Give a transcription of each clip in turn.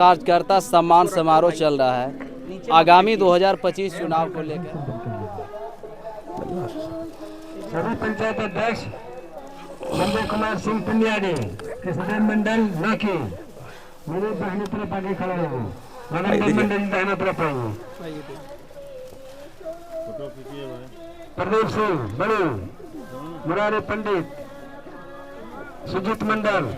कार्यकर्ता सम्मान समारोह चल रहा है आगामी 2025 चुनाव को लेकर। सभी पंचायत अध्यक्ष संजय कुमार सिंह पुनियाडी किसान मंडल नाकी मेरे दाहिने तरफ आगे खड़ा है। मनोरंजन मंडल दाहिने तरफ आइए। प्रदीप सिंह बड़ी, मुरारी पंडित, सुजीत मंडल,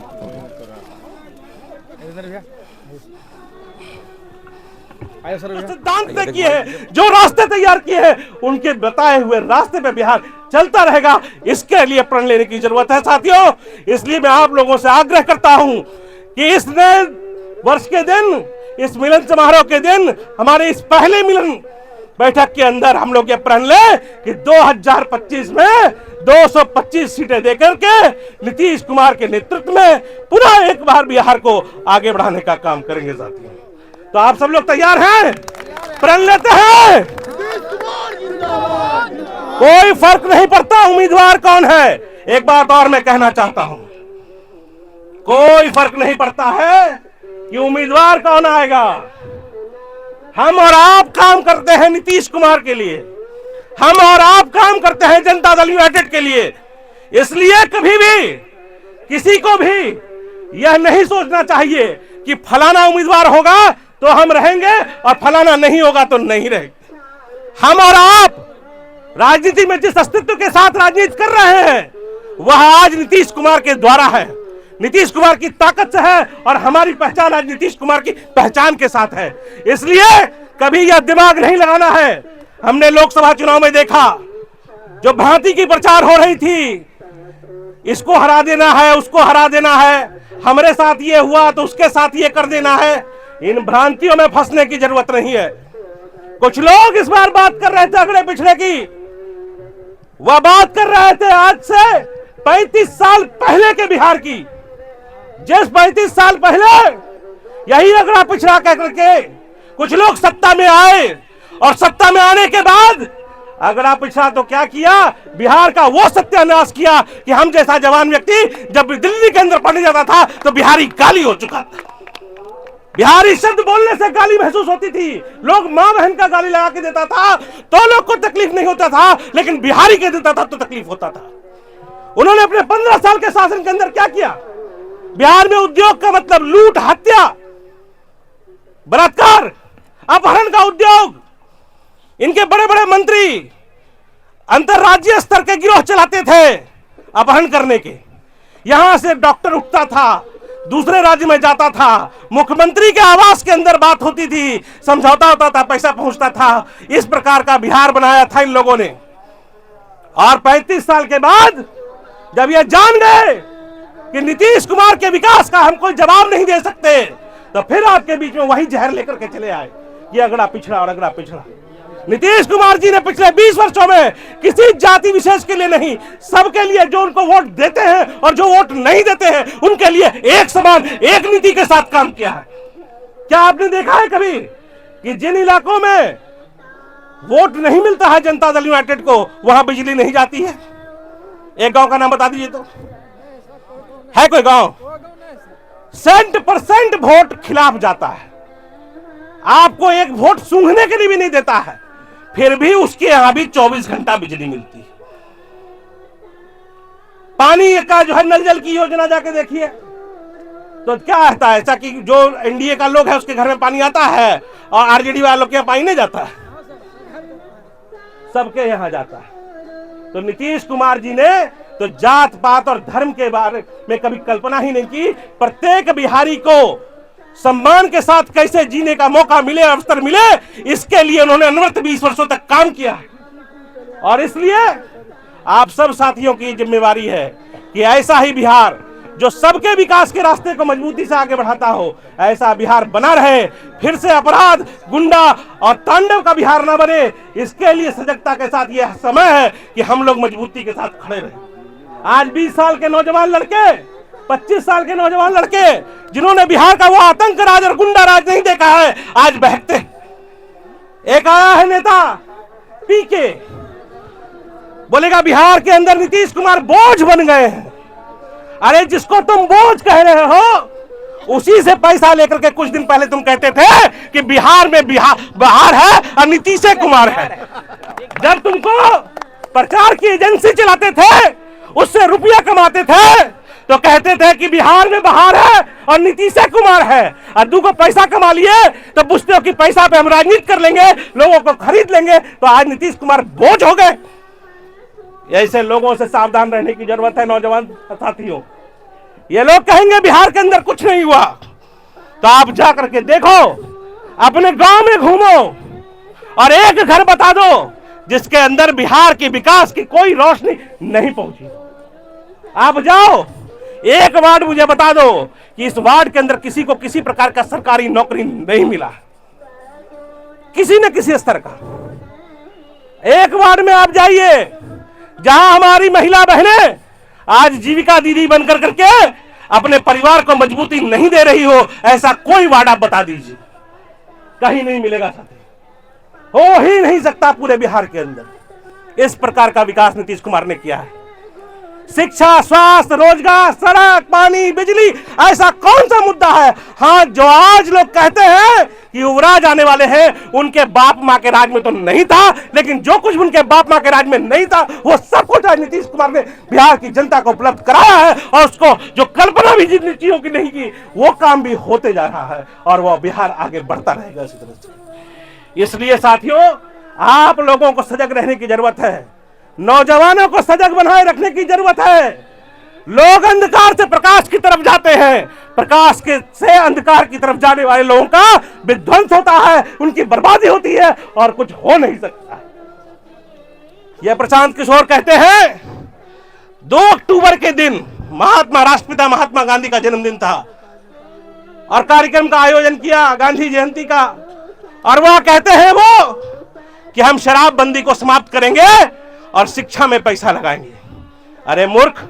सिद्धांत तय किए हैं, जो रास्ते तैयार किए हैं, उनके बताए हुए रास्ते पे बिहार चलता रहेगा। इसके लिए प्रण लेने की जरूरत है साथियों। इसलिए मैं आप लोगों से आग्रह करता हूं कि इस नए वर्ष के दिन, इस मिलन समारोह के दिन, हमारे इस पहले मिलन बैठक के अंदर हम लोग ये प्रण ले कि 2025 में 225 सीटें देकर के नीतीश कुमार के नेतृत्व में पुनः एक बार बिहार को आगे बढ़ाने का काम करेंगे साथियों। तो आप सब लोग तैयार हैं? प्रण लेते हैं? कोई फर्क नहीं पड़ता उम्मीदवार कौन है। एक बात और मैं कहना चाहता हूं, कोई फर्क नहीं पड़ता है कि उम्मीदवार कौन आएगा। हम और आप काम करते हैं नीतीश कुमार के लिए, हम और आप काम करते हैं जनता दल यूनाइटेड के लिए। इसलिए कभी भी किसी को भी यह नहीं सोचना चाहिए कि फलाना उम्मीदवार होगा तो हम रहेंगे और फलाना नहीं होगा तो नहीं रहेंगे। हम और आप राजनीति में जिस अस्तित्व के साथ राजनीति कर रहे हैं वह आज नीतीश कुमार के द्वारा है, नीतीश कुमार की ताकत से है और हमारी पहचान आज नीतीश कुमार की पहचान के साथ है। इसलिए कभी यह दिमाग नहीं लगाना है। हमने लोकसभा चुनाव में देखा जो भ्रांति की प्रचार हो रही थी, इसको हरा देना है, उसको हरा देना है, हमारे साथ ये हुआ तो उसके साथ ये कर देना है। इन भ्रांतियों में फंसने की जरूरत नहीं है। कुछ लोग इस बार बात कर रहे थे अगले पिछले की, वह बात कर रहे थे आज से 35 साल पहले के बिहार की। जिस 35 साल पहले यही अगड़ा पिछड़ा कह करके कुछ लोग सत्ता में आए और सत्ता में आने के बाद अगड़ा पिछड़ा तो क्या किया, बिहार का वो सत्यानाश किया कि हम जैसा जवान व्यक्ति जब दिल्ली के अंदर पढ़ने जाता था तो बिहारी गाली हो चुका था। बिहारी शब्द बोलने से गाली महसूस होती थी, लोग मां बहन का गाली लगा के देता था तो लोग को तकलीफ नहीं होता था, लेकिन बिहारी के देता था तो तकलीफ होता था। उन्होंने अपने 15 साल के शासन के अंदर क्या किया, बिहार में उद्योग का मतलब लूट, हत्या, बलात्कार, अपहरण का उद्योग। इनके बड़े बड़े मंत्री अंतरराज्यीय स्तर के गिरोह चलाते थे अपहरण करने के। यहां से डॉक्टर उठता था, दूसरे राज्य में जाता था, मुख्यमंत्री के आवास के अंदर बात होती थी, समझौता होता था, पैसा पहुंचता था। इस प्रकार का बिहार बनाया था इन लोगों ने। और 35 साल के बाद जब ये जान गए कि नीतीश कुमार के विकास का हम कोई जवाब नहीं दे सकते, तो फिर आपके बीच में वही जहर लेकर के चले आए, ये अगड़ा पिछड़ा और अगड़ा पिछड़ा। नीतीश कुमार जी ने पिछले 20 वर्षों में किसी जाति विशेष के लिए नहीं, सबके लिए, जो उनको वोट देते हैं और जो वोट नहीं देते हैं, उनके लिए एक समान, एक नीति के साथ काम किया है। क्या आपने देखा है कभी कि जिन इलाकों में वोट नहीं मिलता है जनता दल यूनाइटेड को, वहां बिजली नहीं जाती है? एक गांव का नाम बता दीजिए तो, है कोई गांव? 100% वोट खिलाफ जाता है, आपको एक वोट सूंघने के लिए भी नहीं देता है, फिर भी उसके यहां भी 24 घंटा बिजली मिलती है। पानी का जो है नल जल की योजना जाके देखिए तो क्या आता है ऐसा कि जो एनडीए का लोग है उसके घर में पानी आता है और आरजेडी वालों के यहां पानी नहीं जाता है? सबके यहां जाता है। तो नीतीश कुमार जी ने तो जात पात और धर्म के बारे में कभी कल्पना ही नहीं की। प्रत्येक बिहारी को सम्मान के साथ कैसे जीने का मौका मिले, अवसर मिले, इसके लिए उन्होंने अनवरत 20 वर्षों तक काम किया। और इसलिए आप सब साथियों की जिम्मेवारी है कि ऐसा ही बिहार जो सबके विकास के रास्ते को मजबूती से आगे बढ़ाता हो, ऐसा बिहार बना रहे। फिर से अपराध, गुंडा और तांडव का बिहार ना बने, इसके लिए सजगता के साथ यह समय है कि हम लोग मजबूती के साथ खड़े रहे। आज 20 साल के नौजवान लड़के, 25 साल के नौजवान लड़के जिन्होंने बिहार का वो आतंक राज और गुंडा राज नहीं देखा है, आज बहकते। एक आया है नेता पीके, बोलेगा बिहार के अंदर नीतीश कुमार बोझ बन गए हैं। अरे जिसको तुम बोझ कह रहे हो उसी से पैसा लेकर के कुछ दिन पहले तुम कहते थे कि बिहार में बहार है और नीतीश कुमार है। जब तुमको प्रचार की एजेंसी चलाते थे, उससे रुपया कमाते थे, तो कहते थे कि बिहार में बहार है और नीतीश कुमार है। और दू को पैसा कमा लिए तो पूछते हो कि पैसा पे हम राजनीति कर लेंगे, लोगों को खरीद लेंगे। तो आज नीतीश कुमार बोझ हो गए। ऐसे लोगों से सावधान रहने की जरूरत है नौजवान साथियों। ये लोग कहेंगे बिहार के अंदर कुछ नहीं हुआ, तो आप जाकर के देखो, अपने गांव में घूमो और एक घर बता दो जिसके अंदर बिहार के विकास की कोई रोशनी नहीं पहुंची। आप जाओ, एक वार्ड मुझे बता दो कि इस वार्ड के अंदर किसी को किसी प्रकार का सरकारी नौकरी नहीं मिला, किसी न किसी स्तर का। एक वार्ड में आप जाइए जहां हमारी महिला बहनें आज जीविका दीदी बनकर करके अपने परिवार को मजबूती नहीं दे रही हो, ऐसा कोई वार्ड आप बता दीजिए, कहीं नहीं मिलेगा साथी, हो ही नहीं सकता पूरे बिहार के अंदर। इस प्रकार का विकास नीतीश कुमार ने किया है। शिक्षा, स्वास्थ्य, रोजगार, सड़क, पानी, बिजली, ऐसा कौन सा मुद्दा है? हाँ, जो आज लोग कहते हैं कि युवराज आने वाले हैं, उनके बाप माँ के राज में तो नहीं था, लेकिन जो कुछ उनके बाप माँ के राज में नहीं था वो सब कुछ आज नीतीश कुमार ने बिहार की जनता को उपलब्ध कराया है। और उसको जो कल्पना भी जिन चीजों की नहीं की, वो काम भी होते जा रहा है और वो बिहार आगे बढ़ता रहेगा इसी तरह से। इसलिए साथियों, आप लोगों को सजग रहने की जरूरत है, नौजवानों को सजग बनाए रखने की जरूरत है। लोग अंधकार से प्रकाश की तरफ जाते हैं, प्रकाश के से अंधकार की तरफ जाने वाले लोगों का विध्वंस होता है, उनकी बर्बादी होती है और कुछ हो नहीं सकता। यह प्रशांत किशोर कहते हैं 2 अक्टूबर के दिन राष्ट्रपिता महात्मा गांधी का जन्मदिन था और कार्यक्रम का आयोजन किया गांधी जयंती का, और वह कहते हैं वो कि हम शराबबंदी को समाप्त करेंगे और शिक्षा में पैसा लगाएंगे। अरे मूर्ख,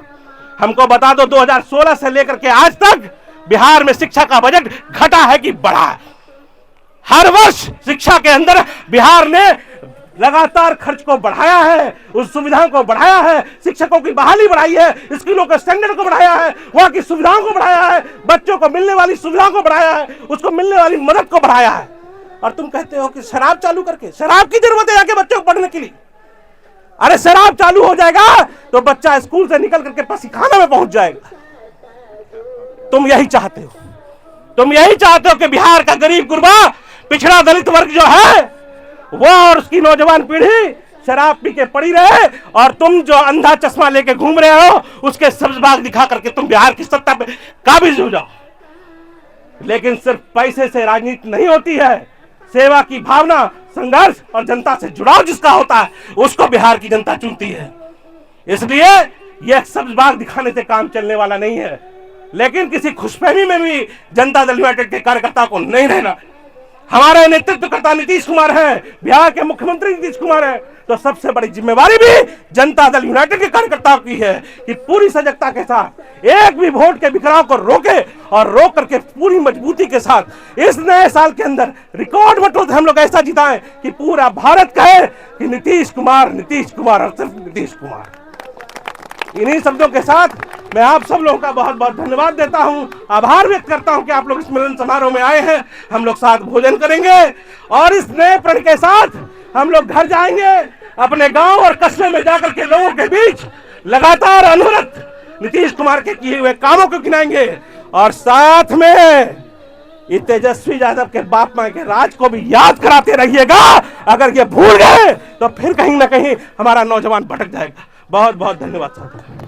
हमको बता दो 2016 से लेकर के आज तक बिहार में शिक्षा का बजट घटा है कि बढ़ा है? हर वर्ष शिक्षा के अंदर बिहार ने लगातार खर्च को बढ़ाया है, उस सुविधाओं को बढ़ाया है, शिक्षकों की बहाली बढ़ाई है, स्कूलों के स्टैंडर्ड को बढ़ाया है, वहां की सुविधाओं को बढ़ाया है, बच्चों को मिलने वाली सुविधाओं को बढ़ाया है, उसको मिलने वाली मदद को बढ़ाया है। और तुम कहते हो कि शराब चालू करके, शराब की जरूरत है आगे बच्चों को पढ़ने के लिए? अरे शराब चालू हो जाएगा तो बच्चा स्कूल से निकल करके पसीखाना में पहुंच जाएगा। तुम यही चाहते हो, तुम यही चाहते हो कि बिहार का गरीब गुरबा, पिछड़ा दलित वर्ग जो है वो और उसकी नौजवान पीढ़ी शराब पी के पड़ी रहे, और तुम जो अंधा चश्मा लेके घूम रहे हो उसके सब्ज बाग दिखा करके तुम बिहार की सत्ता पे काबिज हो जाओ। लेकिन सिर्फ पैसे से राजनीति नहीं होती है, सेवा की भावना, संघर्ष और जनता से जुड़ाव जिसका होता है उसको बिहार की जनता चुनती है। इसलिए यह सब्ज बाग दिखाने से काम चलने वाला नहीं है। लेकिन किसी खुशफहमी में भी जनता दल यूनाइटेड के कार्यकर्ता को नहीं रहना। हमारे नेतृत्वकर्ता नीतीश कुमार हैं, बिहार के मुख्यमंत्री नीतीश कुमार हैं, तो सबसे बड़ी जिम्मेवारी भी जनता दल यूनाइटेड के कार्यकर्ताओं की है कि पूरी सजगता के साथ एक भी वोट के बिखराव को रोके और रोक करके पूरी मजबूती के साथ इस नए साल के अंदर रिकॉर्ड वोटों से हम लोग ऐसा जिताएं कि पूरा भारत कहे कि नीतीश कुमार और सिर्फ नीतीश कुमार। इन्हीं शब्दों के साथ मैं आप सब लोगों का बहुत बहुत धन्यवाद देता हूं, आभार व्यक्त करता हूं कि आप लोग इस मिलन समारोह में आए हैं। हम लोग साथ भोजन करेंगे और इस नए प्रण के साथ हम लोग घर जाएंगे, अपने गांव और कस्बे में जाकर के लोगों के बीच लगातार अनवरत नीतीश कुमार के किए हुए कामों को गिनाएंगे और साथ में ये तेजस्वी यादव के बाप माँ के राज को भी याद कराते रहिएगा। अगर ये भूल गए तो फिर कहीं ना कहीं हमारा नौजवान भटक जाएगा। बहुत बहुत धन्यवाद साथियों।